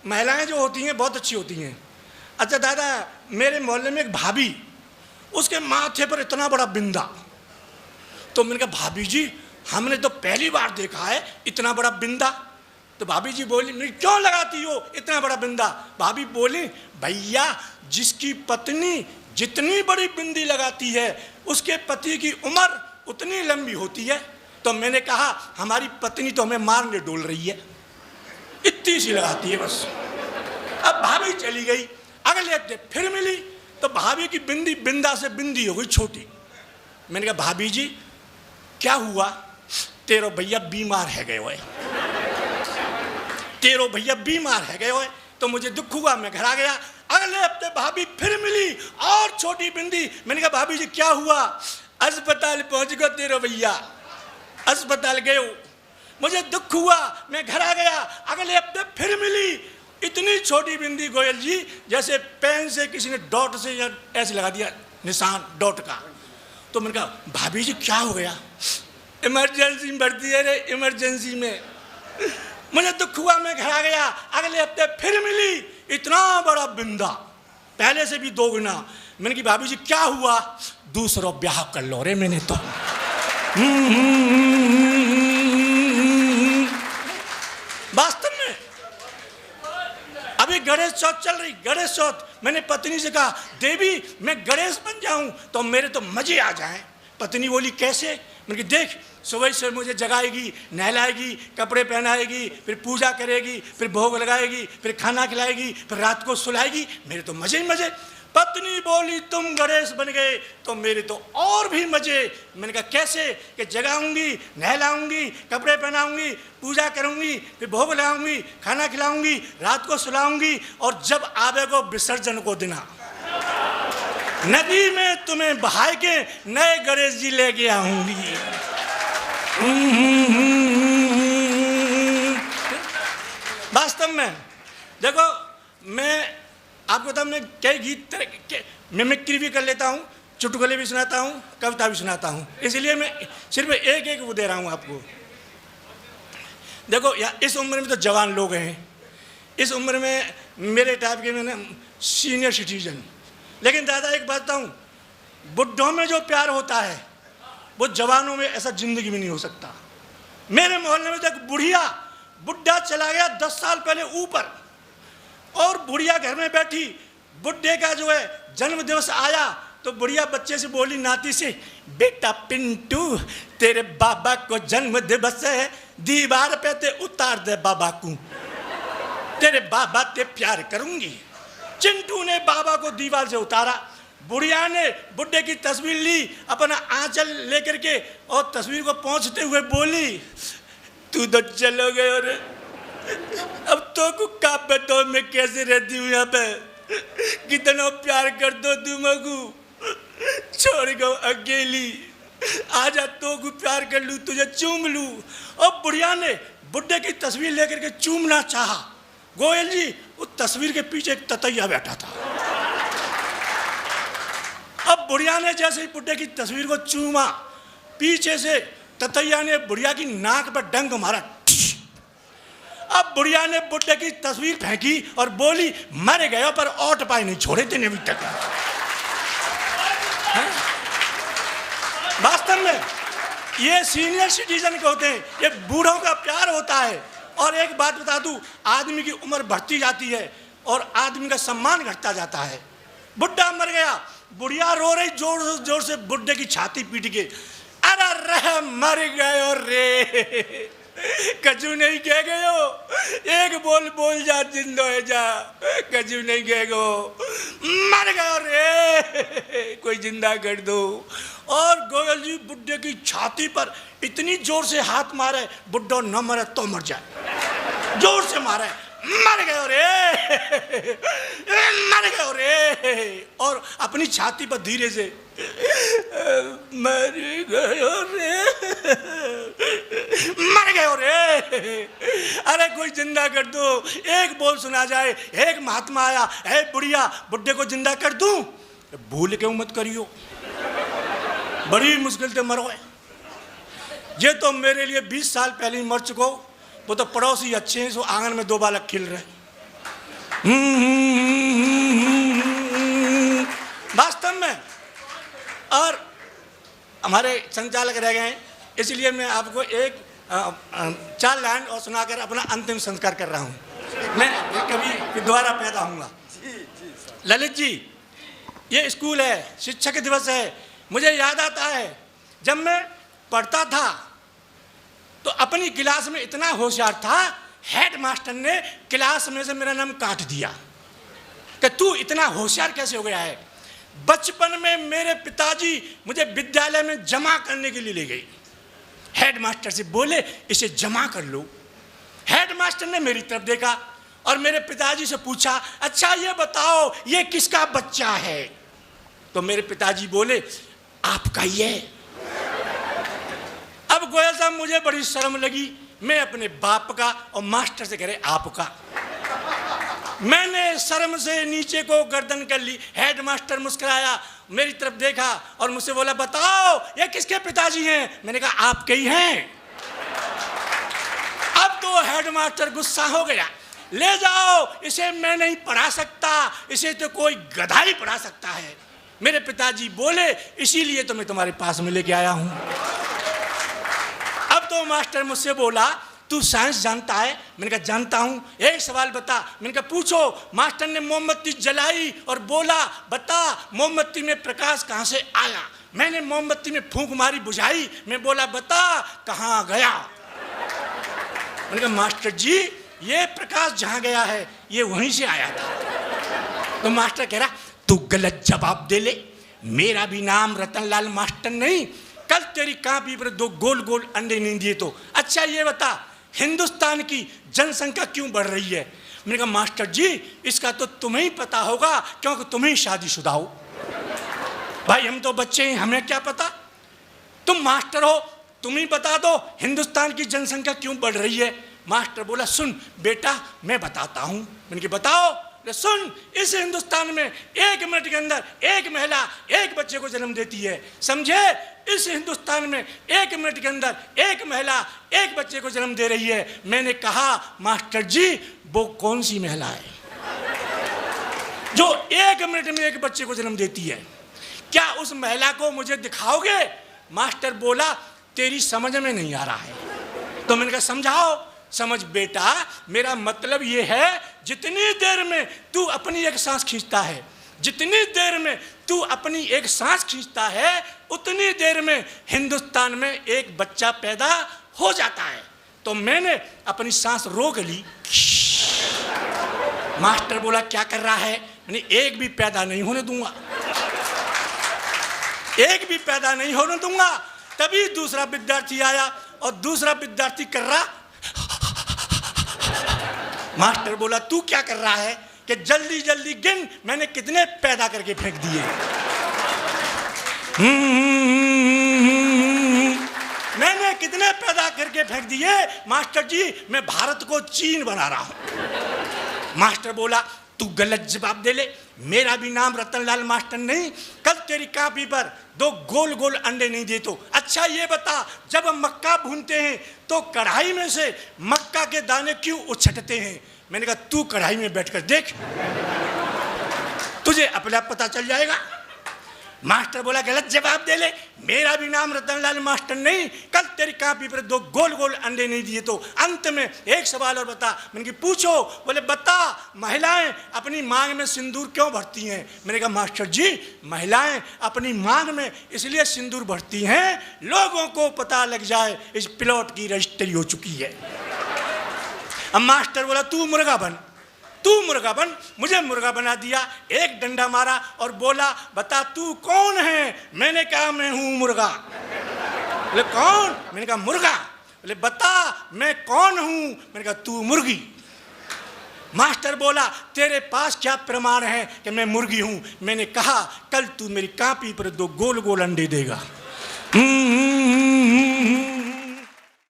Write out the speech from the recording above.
महिलाएं जो होती हैं बहुत अच्छी होती हैं। अच्छा दादा, मेरे मोहल्ले में एक भाभी, उसके माथे पर इतना बड़ा बिंदा। तो मैंने कहा भाभी जी हमने तो पहली बार देखा है इतना बड़ा बिंदा। तो भाभी जी बोली नहीं क्यों लगाती हो इतना बड़ा बिंदा। भाभी बोली भैया जिसकी पत्नी जितनी बड़ी बिंदी लगाती है उसके पति की उम्र उतनी लंबी होती है। तो मैंने कहा हमारी पत्नी तो हमें मारने डोल रही है, इतनी सी लगाती है बस। अब भाभी चली गई, अगले हफ्ते फिर मिली तो भाभी की बिंदी बिंदा से बिंदी हो गई छोटी। मैंने कहा भाभी जी क्या हुआ। तेरो भैया बीमार है गए हुए, तेरो भैया बीमार है गए हुए। तो मुझे दुख हुआ, मैं घर आ गया। अगले हफ्ते भाभी फिर मिली और छोटी बिंदी। मैंने कहा भाभी जी क्या हुआ। अस्पताल पहुंच गया तेरो भैया, अस्पताल गए। मुझे दुख हुआ, मैं घर आ गया। अगले हफ्ते फिर मिली, इतनी छोटी बिंदी गोयल जी जैसे पेन से किसी ने डॉट से या ऐसे लगा दिया निशान डॉट का। तो मैंने कहा भाभी जी क्या हो गया। इमरजेंसी में भर्ती है रे, इमरजेंसी में। मुझे दुख हुआ, मैं घर आ गया। अगले हफ्ते फिर मिली, इतना बड़ा बिंदा, पहले से भी 2 गुना। मैंने कहा भाभी जी क्या हुआ। दूसरा ब्याह कर लो रे मैंने तो। वास्तव में अभी गणेश चौथ चल रही, गणेश चौथ। मैंने पत्नी से कहा देवी मैं गणेश बन जाऊं तो मेरे तो मजे आ जाएं। पत्नी बोली कैसे। मैंने कहा देख सुबह से मुझे जगाएगी, नहलाएगी, कपड़े पहनाएगी, फिर पूजा करेगी, फिर भोग लगाएगी, फिर खाना खिलाएगी, फिर रात को सुलाएगी, मेरे तो मजे ही मजे। पत्नी बोली तुम गणेश बन गए तो मेरे तो और भी मजे। मैंने कहा कैसे। कि जगाऊंगी, नहलाऊंगी, कपड़े पहनाऊंगी, पूजा करूंगी, फिर भोग लगाऊंगी, खाना खिलाऊंगी, रात को सुलाऊंगी, और जब आवेगो विसर्जन को दिना नदी में तुम्हें बहाए के नए गणेश जी लेके आऊंगी। वास्तव में देखो मैं आपको तो मैं कई गीत मिमिक्री भी कर लेता हूँ, चुटकुले भी सुनाता हूँ, कविता भी सुनाता हूँ, इसलिए मैं सिर्फ एक वो दे रहा हूँ आपको। देखो या इस उम्र में तो जवान लोग हैं, इस उम्र में मेरे टाइप के मैंने सीनियर सिटीजन। लेकिन दादा एक बात बताऊँ, बुढ़ों में जो प्यार होता है वो जवानों में ऐसा जिंदगी में नहीं हो सकता। मेरे मोहल्ले में तो एक बुढ़ा चला गया 10 साल पहले ऊपर, और बुढ़िया घर में बैठी। बुढ़े का जो है जन्म दिवस आया तो बुढ़िया बच्चे से बोली नाती से बेटा पिंटू तेरे बाबा को जन्म दिवस है, दीवार पे ते उतार दे बाबा को, तेरे बाबा ते प्यार करूंगी। चिंटू ने बाबा को दीवार से उतारा। बुढ़िया ने बुढ़े की तस्वीर ली अपना आंचल लेकर के और तस्वीर को पहुंचते हुए बोली तू तो चलो गए और अब तो का बताओ मैं कैसे रहती हूँ यहाँ पे, कितना प्यार कर दो तुम को, छोड़ गो अकेली, आजा तो को प्यार कर लूँ, तुझे चूम लूँ। और बुढ़िया ने बुढ़े की तस्वीर लेकर के चूमना चाहा। गोयल जी उस तस्वीर के पीछे एक ततैया बैठा था। अब बुढ़िया ने जैसे ही बुढ़े की तस्वीर को चूमा, पीछे से ततैया ने बुढ़िया की नाक पर डंक मारा। अब बुढ़िया ने बुढ़े की तस्वीर फेंकी और बोली मर गया पर और पाए नहीं छोड़े तेने अभी तक। वास्तव में ये सीनियर सिटीजन के होते हैं, ये बूढ़ों का प्यार होता है। और एक बात बता दूं, आदमी की उम्र बढ़ती जाती है और आदमी का सम्मान घटता जाता है। बुढ़ा मर गया, बुढ़िया रो रही जोर जोर से बुढ़े की छाती पीट के, अरे रह मर गयो रे, कजू नहीं कह गयो, एक बोल बोल जा जिंदो है जा, कजू नहीं कह गो, मर गयो रे, कोई जिंदा कर दो। और गोयल जी बुढ़े की छाती पर इतनी जोर से हाथ मारे, बुढ़ो न मरे तो मर जाए, जोर से मारे, मर गयो रे, मर गयो रे, और अपनी छाती पर धीरे से मर गयो रे, मर गयो रे, अरे कोई जिंदा कर दो, एक बोल सुना जाए। एक महात्मा आया, है बुढ़िया बुढ़े को जिंदा कर दूं, भूल के मत करियो, बड़ी मुश्किल से मरो। ये तो मेरे लिए 20 साल पहले ही मर चुको, वो तो पड़ोसी अच्छे हैं, सो आंगन में 2 बालक खिल रहे। वास्तव में। और हमारे संचालक रह गए हैं, इसलिए मैं आपको एक 4 लाइन और सुनाकर अपना अंतिम संस्कार कर रहा हूँ। मैं कभी दोबारा पैदा होऊंगा। ललित जी, ये स्कूल है, शिक्षक दिवस है। मुझे याद आता है जब मैं पढ़ता था तो अपनी क्लास में इतना होशियार था, हेड मास्टर ने क्लास में से मेरा नाम काट दिया कि तू इतना होशियार कैसे हो गया है। बचपन में मेरे पिताजी मुझे विद्यालय में जमा करने के लिए ले गई। हेड मास्टर से बोले इसे जमा कर लो। हेड मास्टर ने मेरी तरफ देखा और मेरे पिताजी से पूछा, अच्छा ये बताओ ये किसका बच्चा है? तो मेरे पिताजी बोले आपका ही है। अब गोयल साहब मुझे बड़ी शर्म लगी। मैं अपने बाप का और मास्टर से कह रहे आपका। मैंने शर्म से नीचे को गर्दन कर ली। हेड मास्टर मुस्कुराया, मेरी तरफ देखा और मुझसे बोला बताओ ये किसके पिताजी हैं? मैंने कहा आपके ही हैं। अब तो हेड मास्टर गुस्सा हो गया, ले जाओ इसे मैं नहीं पढ़ा सकता, इसे तो कोई गधा ही पढ़ा सकता है। मेरे पिताजी बोले इसीलिए तो मैं तुम्हारे पास में लेके आया हूं। अब तो मास्टर मुझसे बोला तू साइंस जानता है? मैंने कहा जानता हूं। एक सवाल बता। मैंने कहा पूछो। मास्टर ने मोमबत्ती जलाई और बोला बता मोमबत्ती में प्रकाश कहां से आया? मैंने मोमबत्ती में फूंक मारी, बुझाई। मैं बोला बता कहां गया? मैंने कहा मास्टर जी ये प्रकाश जहां गया है ये वहीं से आया था। तो मास्टर कह रहा तू गलत जवाब दे ले, मेरा भी नाम रतनलाल मास्टर नहीं। कल तेरी कॉपी पर 2 गोल गोल अंडे नहीं दिए तो। अच्छा ये बता हिंदुस्तान की जनसंख्या क्यों बढ़ रही है? मैंने कहा मास्टर जी इसका तो तुम्हें ही पता होगा क्योंकि तुम ही शादीशुदा हो। भाई हम तो बच्चे हैं, हमें क्या पता? तुम मास्टर हो, तुम ही बता दो हिंदुस्तान की जनसंख्या क्यों बढ़ रही है। मास्टर बोला सुन बेटा मैं बताता हूं। मैंने कहा बताओ। सुन, इस हिंदुस्तान में 1 मिनट के अंदर एक महिला 1 बच्चे को जन्म देती है, समझे? इस हिंदुस्तान में 1 मिनट के अंदर एक महिला 1 बच्चे को जन्म दे रही है। मैंने कहा मास्टर जी वो कौन सी महिला है जो 1 मिनट में 1 बच्चे को जन्म देती है? क्या उस महिला को मुझे दिखाओगे? मास्टर बोला तेरी समझ में नहीं आ रहा है। तो मैंने कहा समझाओ। समझ बेटा मेरा मतलब ये है जितनी देर में तू अपनी एक सांस खींचता है, जितनी देर में तू अपनी एक सांस खींचता है उतनी देर में हिंदुस्तान में एक बच्चा पैदा हो जाता है। तो मैंने अपनी सांस रोक ली। मास्टर बोला क्या कर रहा है? मैंने एक भी पैदा नहीं होने दूंगा, एक भी पैदा नहीं होने दूंगा। तभी दूसरा विद्यार्थी आया और दूसरा विद्यार्थी कर रहा। मास्टर बोला तू क्या कर रहा है? कि जल्दी जल्दी गिन मैंने कितने पैदा करके फेंक दिए। मैंने कितने पैदा करके फेंक दिए? मास्टर जी मैं भारत को चीन बना रहा हूं। मास्टर बोला तू गलत जवाब दे ले, मेरा भी नाम रतनलाल मास्टर नहीं। कल तेरी कॉपी पर 2 गोल गोल अंडे नहीं दे तो। अच्छा ये बता जब हम मक्का भूनते हैं तो कढ़ाई में से मक्का के दाने क्यों उछटते हैं? मैंने कहा तू कढ़ाई में बैठकर देख, तुझे अपने आप पता चल जाएगा। मास्टर बोला गलत जवाब दे ले, मेरा भी नाम रतनलाल मास्टर नहीं। कल तेरी कॉपी पर 2 गोल गोल अंडे नहीं दिए तो। अंत में एक सवाल और बता। मैंने कहा पूछो। बोले बता महिलाएं अपनी मांग में सिंदूर क्यों भरती हैं? मैंने कहा मास्टर जी महिलाएं अपनी मांग में इसलिए सिंदूर भरती हैं लोगों को पता लग जाए इस प्लॉट की रजिस्ट्री हो चुकी है। अब मास्टर बोला तू मुर्गा बन, तू मुर्गा बन। मुझे मुर्गा बना दिया, एक डंडा मारा और बोला बता तू कौन है? मैंने कहा मैं हूं मुर्गा। बोले कौन? मैंने कहा मुर्गा। बोले बता मैं कौन हूं? मैंने कहा तू मुर्गी। मास्टर बोला तेरे पास क्या प्रमाण है कि मैं मुर्गी हूं? मैंने कहा कल तू मेरी कॉपी पर 2 गोल गोल अंडे देगा।